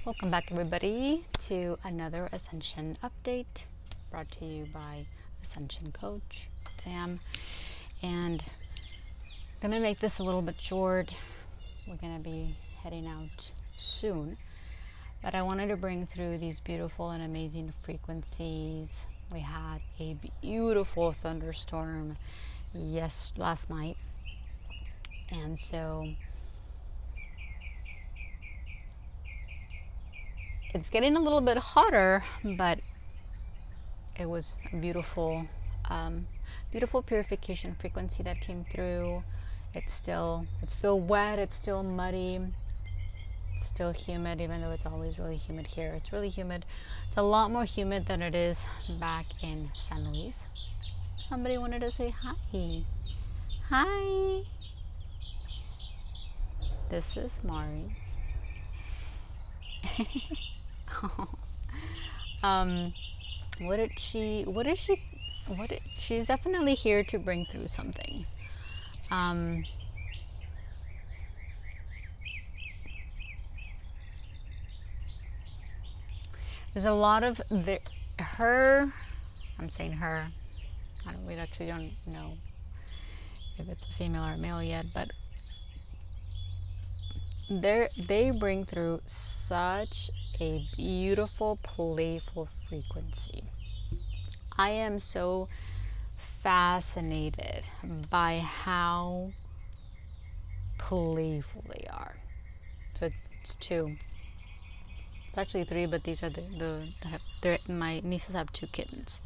Welcome back, everybody, to another Ascension update brought to you by Ascension Coach, Sam. And I'm going to make this a little bit short. We're going to be heading out soon. But I wanted to bring through these beautiful and amazing frequencies. We had a beautiful thunderstorm last night. And so it's getting a little bit hotter, but it was a beautiful purification frequency that came through. It's still wet, it's still muddy, it's still humid, even though it's always really humid here. It's really humid. It's a lot more humid than it is back in San Luis. Somebody wanted to say hi. Hi. This is Mari. She's definitely here to bring through something. There's a lot of I'm saying her, we actually don't know if it's a female or a male yet, but they bring through such a beautiful, playful frequency. I am so fascinated by how playful they are. So it's two. It's actually three, but these are my nieces have two kittens,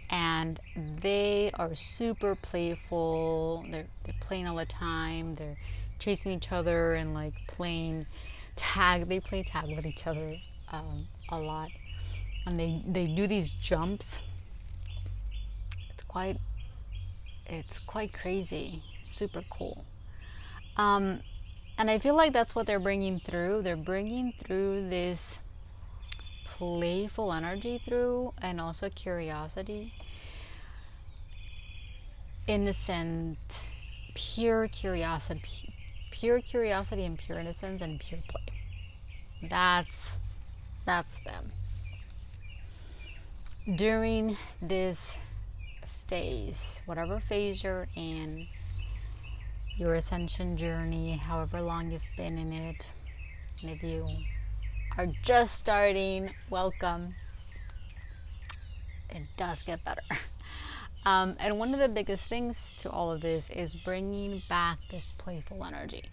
and they are super playful. They're playing all the time. They're chasing each other and like playing tag. They play tag with each other a lot, and they do these jumps. It's quite crazy. It's super cool. And I feel like that's what they're bringing through. They're bringing through this playful energy through, and also curiosity, innocent, pure curiosity and pure innocence and pure play. That's them. During this phase, whatever phase you're in, your ascension journey, however long you've been in it, and if you are just starting, welcome. It does get better. And one of the biggest things to all of this is bringing back this playful energy,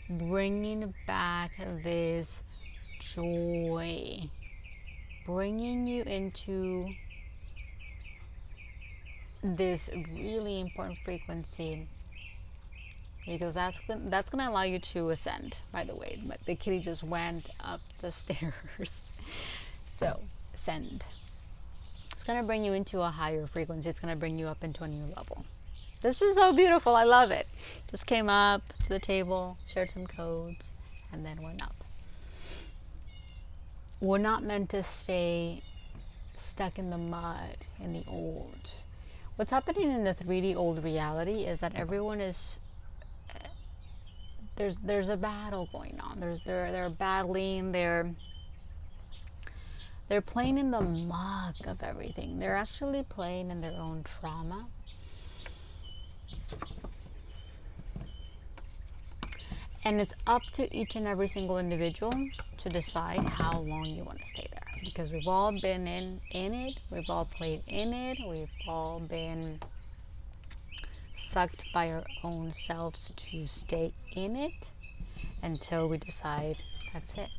bringing back this joy, bringing you into this really important frequency, because that's going to allow you to ascend. By the way, but the kitty just went up the stairs. So ascend. It's going to bring you into a higher frequency. It's going to bring you up into a new level. This is so beautiful. I love it. Just came up to the table, shared some codes, and then went up. We're not meant to stay stuck in the mud, in the old. What's happening in the 3D old reality is that everyone is there's a battle going on. They're battling. They're playing in the muck of everything. They're actually playing in their own trauma. And it's up to each and every single individual to decide how long you want to stay there. Because we've all been in it. We've all played in it. We've all been sucked by our own selves to stay in it until we decide that's it.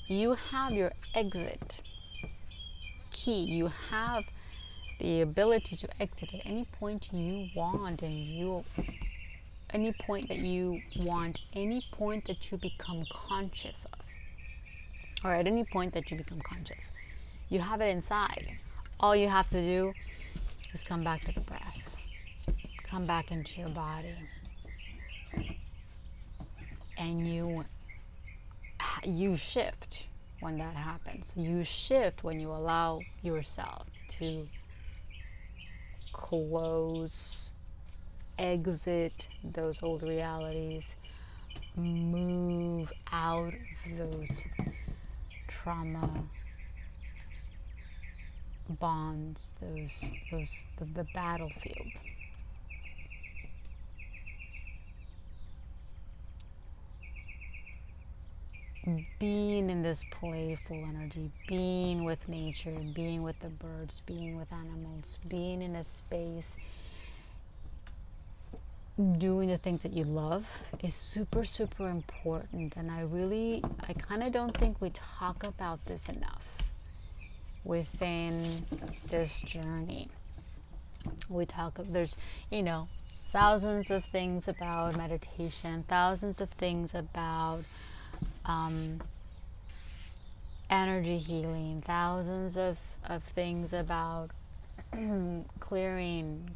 You have your exit key. You have the ability to exit at any point you want, and any point that you want, any point that you become conscious of, or at any point that you become conscious. You have it inside. All you have to do is come back to the breath. Come back into your body, and you shift when that happens. You shift when you allow yourself to close, exit those old realities, move out of those trauma bonds, the battlefield. Being in this playful energy, being with nature, being with the birds, being with animals, being in a space, doing the things that you love is super, super important. And I kind of don't think we talk about this enough within this journey. There's, thousands of things about meditation, thousands of things about energy healing, thousands of things about clearing,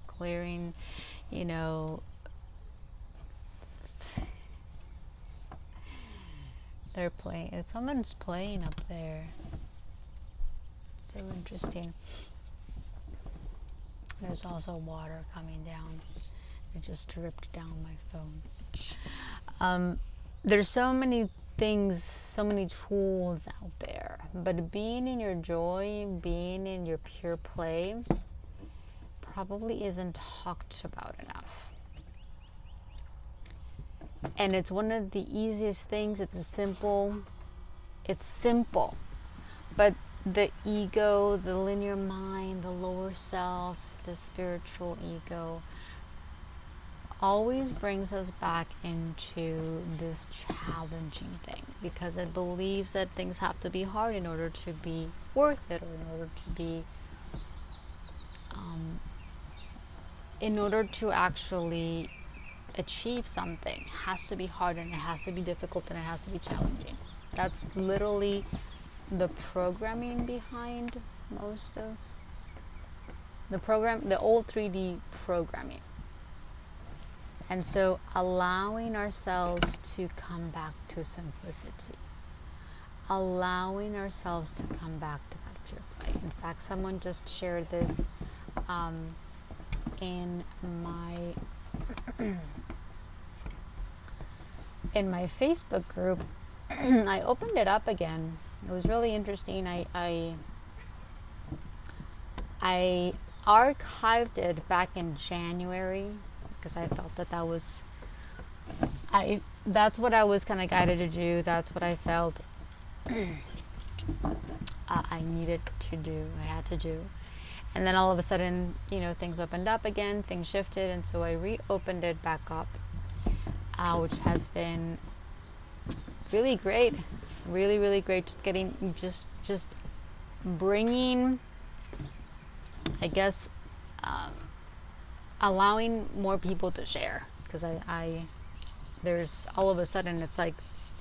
they're playing, someone's playing up there. So interesting. There's also water coming down. It just dripped down my phone. There's so many things, so many tools out there, but being in your joy, being in your pure play probably isn't talked about enough. And it's one of the easiest things. It's simple, but the ego, the linear mind, the lower self, the spiritual ego always brings us back into this challenging thing, because it believes that things have to be hard in order to be worth it, or in order to be in order to actually achieve something. It has to be hard, and it has to be difficult, and it has to be challenging. That's literally the programming behind most of the old 3D programming. And so allowing ourselves to come back to simplicity, allowing ourselves to come back to that pure play. In fact, someone just shared this in my Facebook group. I opened it up again. It was really interesting. I archived it back in January because I felt that was that's what I was kind of guided to do. That's what I felt I needed to do. I had to do. And then all of a sudden, things opened up again, things shifted, and so I reopened it back up, which has been really great, really, really great. Just bringing, I guess, allowing more people to share, because there's all of a sudden it's like,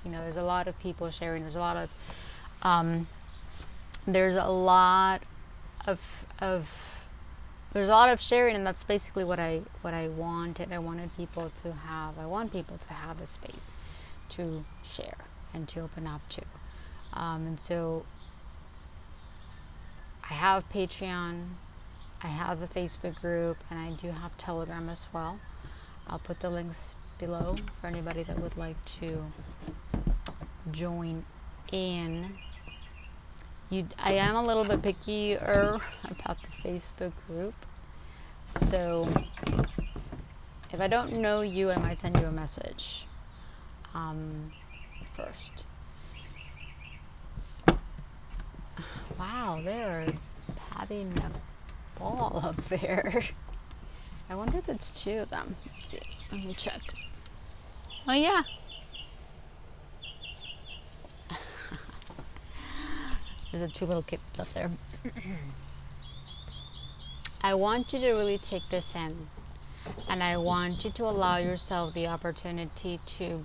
there's a lot of people sharing. There's a lot of sharing, and that's basically what I wanted. I wanted people to have. I want people to have a space to share and to open up to. And so I have Patreon, I have the Facebook group, and I do have Telegram as well. I'll put the links below for anybody that would like to join in. I am a little bit pickier about the Facebook group, so if I don't know you, I might send you a message first. Wow, they're having a ball up there. I wonder if it's two of them. Let's see. Let me check. Oh yeah. There's the two little kittens up there. I want you to really take this in, and I want you to allow yourself the opportunity to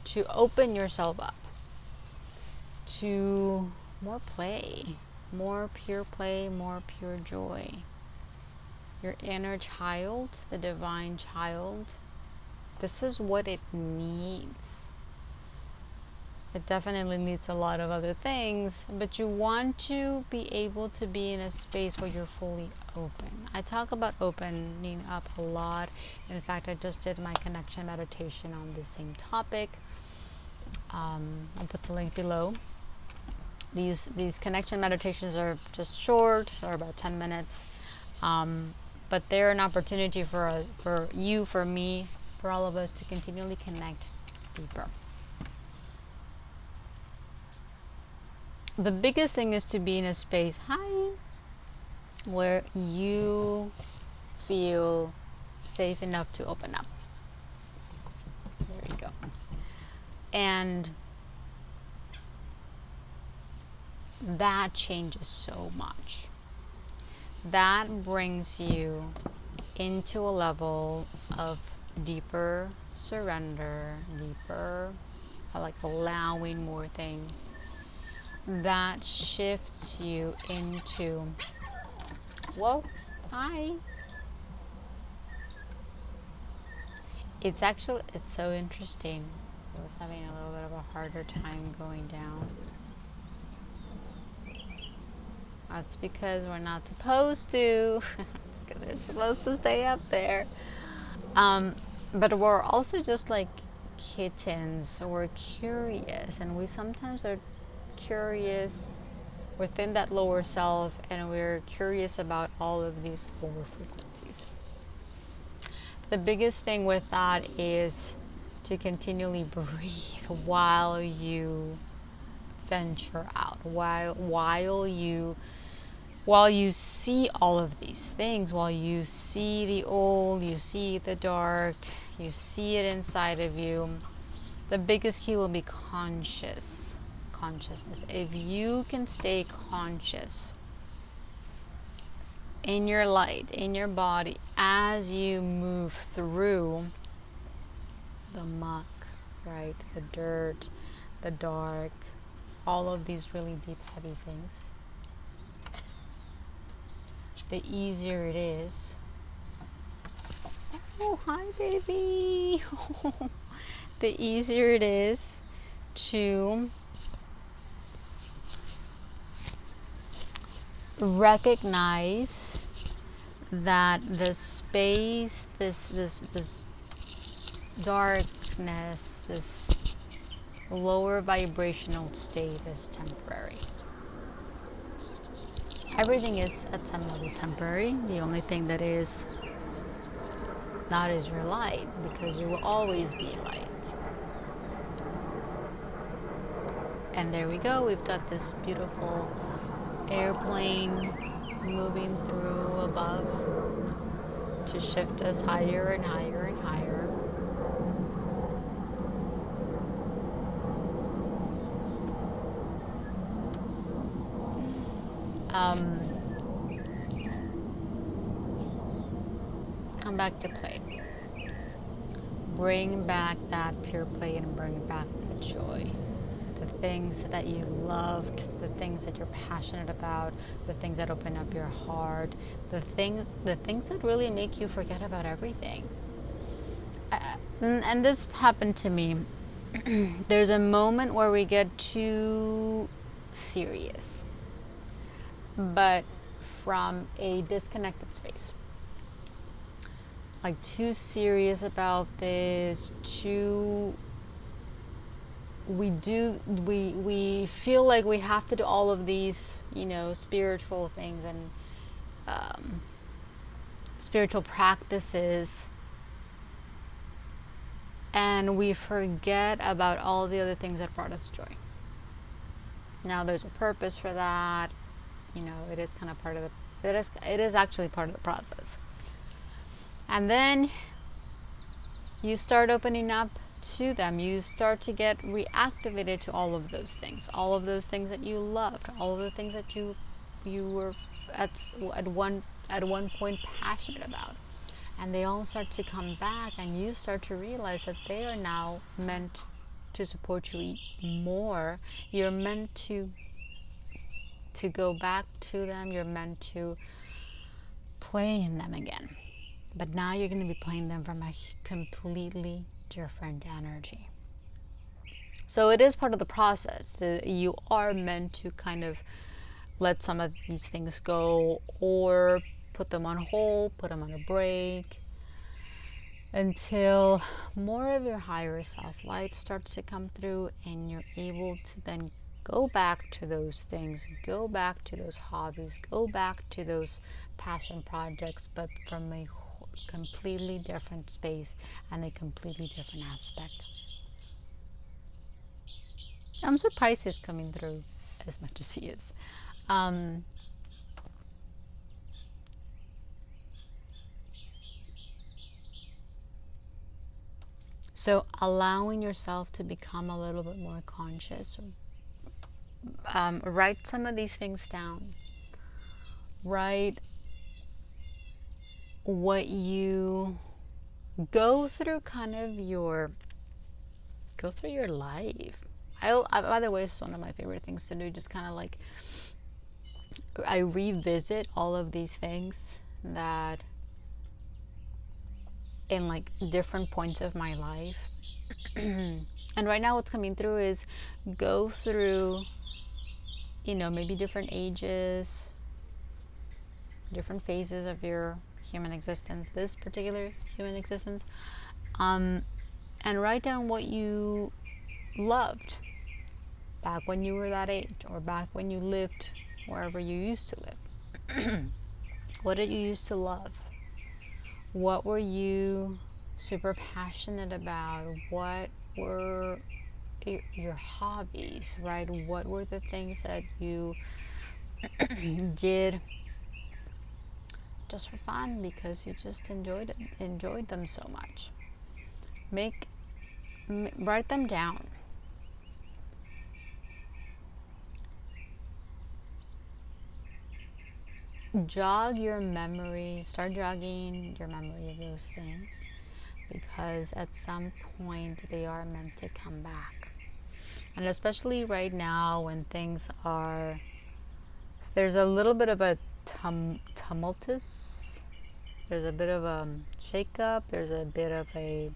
to open yourself up to more play, more pure play, more pure joy. Your inner child, the divine child, this is what it needs. It definitely needs a lot of other things, but you want to be able to be in a space where you're fully open. I talk about opening up a lot. In fact, I just did my connection meditation on the same topic. I'll put the link below. These connection meditations are just short, or about 10 minutes, but they're an opportunity for you, for me, for all of us to continually connect deeper. The biggest thing is to be in a space, where you feel safe enough to open up. There you go. And that changes so much. That brings you into a level of deeper surrender, deeper, like allowing more things. That shifts you into, whoa, hi. It's so interesting. I was having a little bit of a harder time going down. That's because we're not supposed to. It's because they're supposed to stay up there. But we're also just like kittens. We're curious, and we sometimes are curious within that lower self, and we're curious about all of these lower frequencies. The biggest thing with that is to continually breathe while you venture out, while you see all of these things, while you see the old, you see the dark, you see it inside of you. The biggest key will be consciousness. If you can stay conscious in your light, in your body, as you move through the muck, right? The dirt, the dark, all of these really deep, heavy things, the easier it is. Oh, hi, baby. The easier it is to recognize that the space, this darkness, this lower vibrational state is temporary. Everything is at some level temporary. The only thing that is not is your light, because you will always be light. And there we go. We've got this beautiful airplane moving through above to shift us higher and higher and higher. Come back to play. Bring back that pure play and bring back that joy. The things that you loved, the things that you're passionate about, the things that open up your heart, the things that really make you forget about everything. And this happened to me. There's a moment where we get too serious, but from a disconnected space. Like, too serious about this, we feel like we have to do all of these, spiritual things and spiritual practices, and we forget about all the other things that brought us joy. Now, there's a purpose for that. It is kind of part of it is actually part of the process. And then you start opening up to them. You start to get reactivated to all of those things that you loved, all of the things that you were at one point passionate about, and they all start to come back, and you start to realize that they are now meant to support you more. You're meant to go back to them. You're meant to play in them again, but now you're going to be playing them from a completely different energy. So it is part of the process that you are meant to kind of let some of these things go, or put them on hold, put them on a break, until more of your higher self light starts to come through, and you're able to then go back to those things, go back to those hobbies, go back to those passion projects, but from a completely different space and a completely different aspect. I'm surprised he's coming through as much as he is. So allowing yourself to become a little bit more conscious. Write some of these things down. Write what you go through, kind of go through your life. By the way, it's one of my favorite things to do. Just kind of like, I revisit all of these things that in like different points of my life. And right now what's coming through is go through, maybe different ages, different phases of your human existence, this particular human existence, and write down what you loved back when you were that age, or back when you lived wherever you used to live. What did you used to love? What were you super passionate about? What were your hobbies, right? What were the things that you did just for fun because you just enjoyed them so much? Write them down. Start jogging your memory of those things, because at some point they are meant to come back. And especially right now when there's a little bit of a tumultuous, there's a bit of a shake-up, there's a bit of a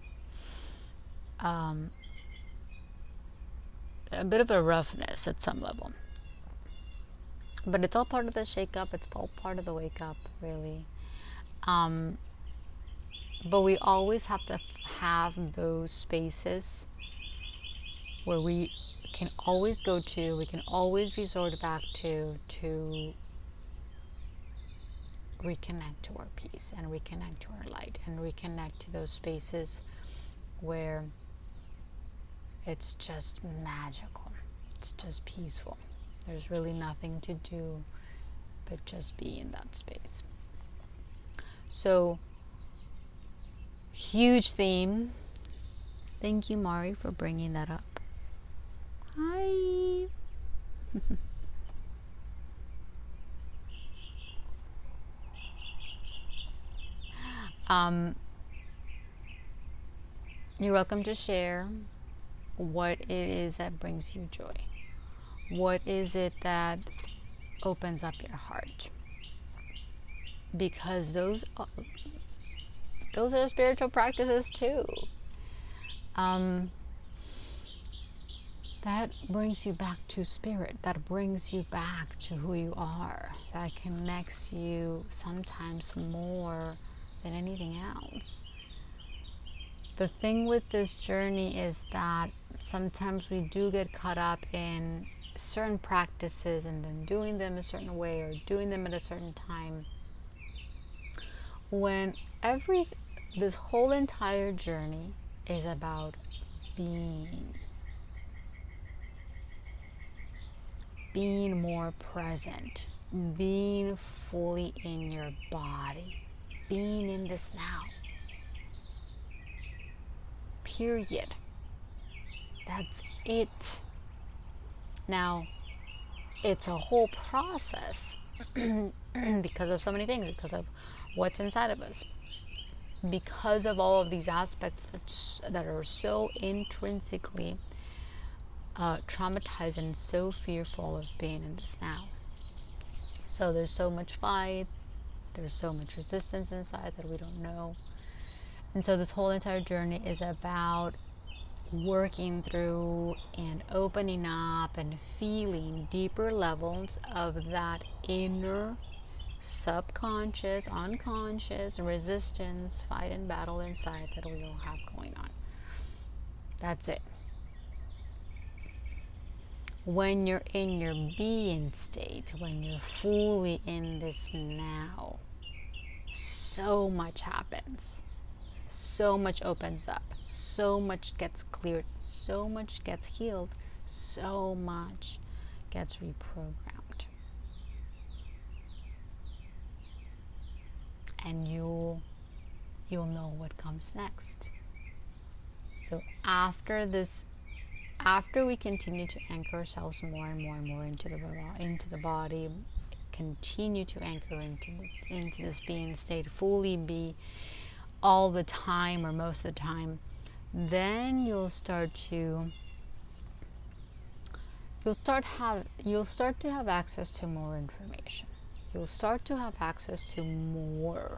roughness at some level. But it's all part of the shake-up, it's all part of the wake-up, really. But we always have to have those spaces where we can always go to, we can always resort back to reconnect to our peace and reconnect to our light and reconnect to those spaces where it's just magical, it's just peaceful. There's really nothing to do but just be in that space. So, huge theme. Thank you, Mari, for bringing that up. Hi. You're welcome to share what it is that brings you joy. What is it that opens up your heart? Because those are spiritual practices too. That brings you back to spirit. That brings you back to who you are. That connects you sometimes more than anything else. The thing with this journey is that sometimes we do get caught up in certain practices and then doing them a certain way or doing them at a certain time, when this whole entire journey is about being more present, being fully in your body, being in this now. Period. That's it. Now, it's a whole process because of so many things, because of what's inside of us, because of all of these aspects that are so intrinsically traumatized and so fearful of being in this now. So there's so much fight, there's so much resistance inside that we don't know. And so this whole entire journey is about working through and opening up and feeling deeper levels of that inner subconscious, unconscious resistance, fight and battle inside that we all have going on. That's it. When you're in your being state, when you're fully in this now, so much happens. So much opens up. So much gets cleared. So much gets healed. So much gets reprogrammed. And you'll know what comes next. So after we continue to anchor ourselves more and more and more into the body, continue to anchor into this being state, fully be all the time or most of the time, then you'll start to have access to more information. You'll start to have access to more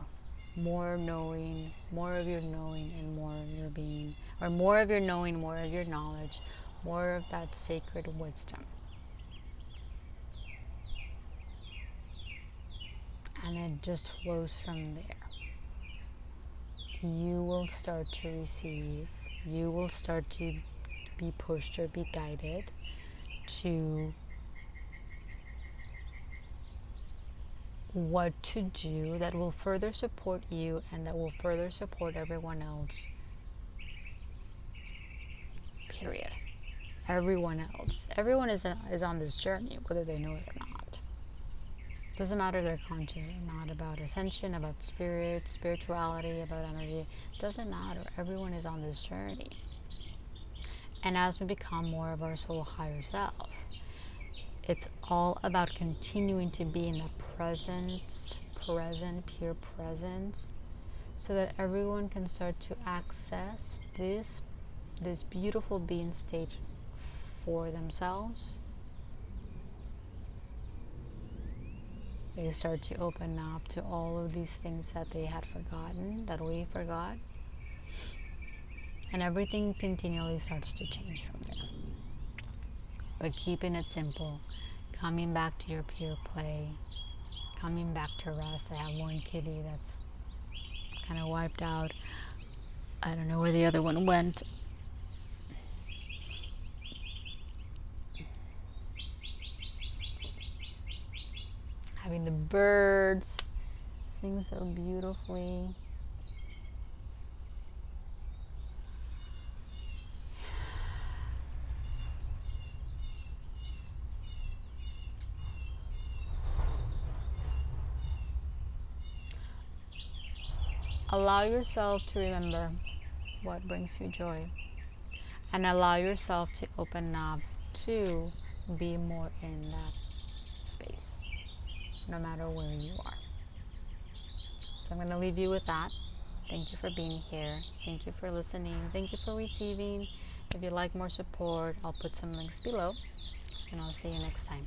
knowing, more of your knowing and more of your being, or more of your knowing, more of your knowledge, more of that sacred wisdom. And it just flows from there. You will start to receive, you will start to be pushed or be guided to what to do that will further support you and that will further support everyone else. Period. Everyone else. Everyone is on this journey, whether they know it or not. Doesn't matter if they're conscious or not about ascension, about spirit, spirituality, about energy. Doesn't matter. Everyone is on this journey. And as we become more of our soul higher self, it's all about continuing to be in that pure presence, so that everyone can start to access this beautiful being state for themselves. They start to open up to all of these things that they had forgotten, that we forgot. And everything continually starts to change from there. But keeping it simple, coming back to your pure play, coming back to rest. I have one kitty that's kind of wiped out. I don't know where the other one went. Having the birds sing so beautifully. Allow yourself to remember what brings you joy, and allow yourself to open up to be more in that space, no matter where you are. So I'm going to leave you with that. Thank you for being here. Thank you for listening. Thank you for receiving. If you'd like more support, I'll put some links below, and I'll see you next time.